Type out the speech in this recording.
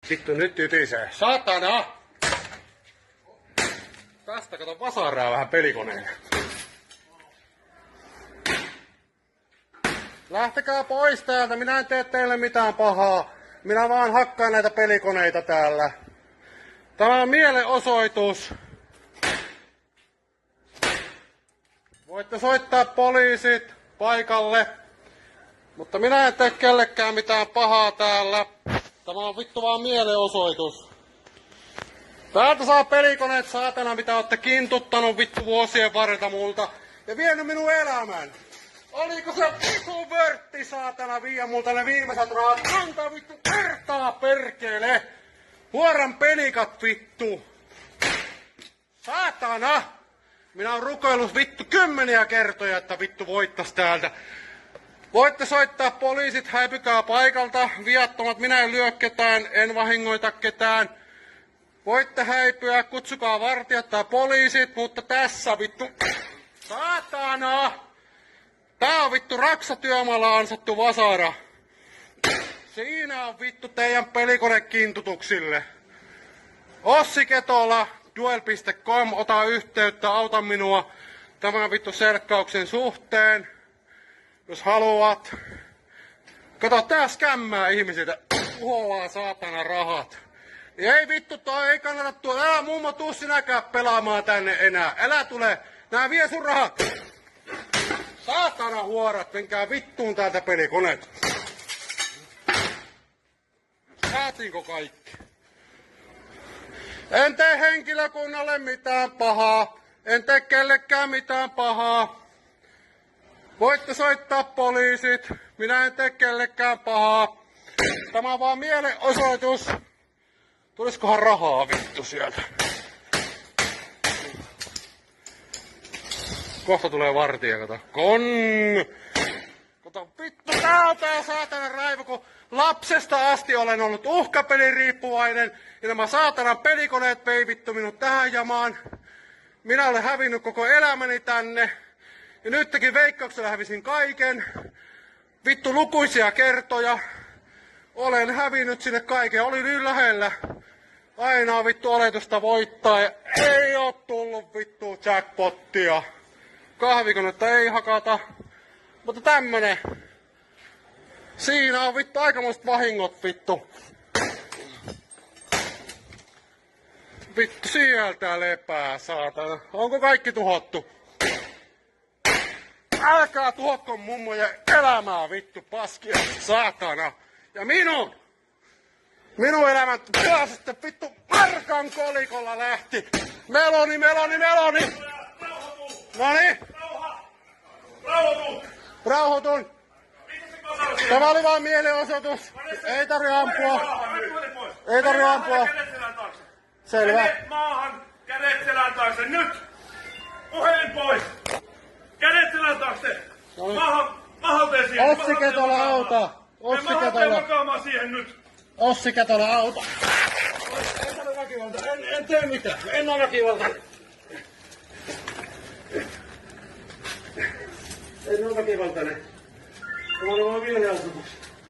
Vittu nyt tytisee. Satana! Tästä kato vasaraa vähän pelikoneelle. Lähtekää pois täältä, minä en tee teille mitään pahaa. Minä vaan hakkaan näitä pelikoneita täällä. Tämä on mielenosoitus. Voitte soittaa poliisit paikalle. Mutta minä en tee kellekään mitään pahaa täällä. Tämä on vittu vaan mielenosoitus. Täältä saa pelikoneet saatana, mitä olette kintuttanut vittu vuosien varrelta multa. Ja vienyt minun elämän. Oliko se vittu vörtti saatana viiä multa ne viimeiset rahat? Antaa vittu kertaa perkele! Huoran pelikat vittu! Saatana! Minä oon rukoillut vittu 10 kertoja, että vittu voittas täältä. Voitte soittaa poliisit, häipykää paikalta. Viattomat, minä en lyö ketään, en vahingoita ketään. Voitte häipyä, kutsukaa vartijat tai poliisit, mutta tässä vittu... Saatana! Tää on vittu raksatyömaalla ansattu vasara. Siinä on vittu teidän pelikonekintutuksille. Ossi Ketola, duel.com, ota yhteyttä, auta minua tämän vittu selkkauksen suhteen. Jos haluat. Kato, tää skämmää ihmisiltä. Uholaa saatana rahat. Ei vittu, toi ei kannata tuoda. Älä mummo tuu sinäkään pelaamaan tänne enää. Älä tule. Nää vie sun rahat. Saatana huorat, menkää vittuun täältä pelikoneet. Saatiinko kaikki? En tee henkilökunnalle mitään pahaa. En tee kellekään mitään pahaa. Voitte soittaa poliisit. Minä en tee kellekään pahaa. Tämä on vaan mielenosoitus. Tuliskohan rahaa vittu sieltä? Kohta tulee vartija, kato. Kato vittu täältä saatana raivo, kun lapsesta asti olen ollut uhkapeliriippuvainen. Ja nämä saatanan pelikoneet vei vittu minut tähän jamaan. Minä olen hävinnyt koko elämäni tänne. Ja nytkin Veikkauksella hävisin kaiken. Vittu lukuisia kertoja. Olen hävinnyt sinne kaiken. Olin niin lähellä. Aina vittu oletusta voittaa ja ei oo tullut vittu jackpottia. Kahvikonetta ei hakata. Mutta tämmönen. Siinä on vittu aikamoiset vahingot vittu. Vittu sieltä lepää saatana. Onko kaikki tuhottu? Älkää tuhotko mummojen elämää vittu paskia saatana. Ja minun elämän sitten vittu markan kolikolla lähti. Meloni. Noniin. Rauhoitun. Tämä oli vaan mielenosoitus. Ei tarvi ampua. Selvä. Kädet maahan, kädet selän taakse. Nyt! Puhelin pois! Kädet selän taakse! Mahalteen siihen! Ossi Ketola auta! Ossi Ketola! Makaamaan siihen nyt! Ossi Ketola auta! En ole väkivalta. En tee mitään. En ole väkivalta. En ole väkivaltainen. Tämä on vaan mielenosoitus.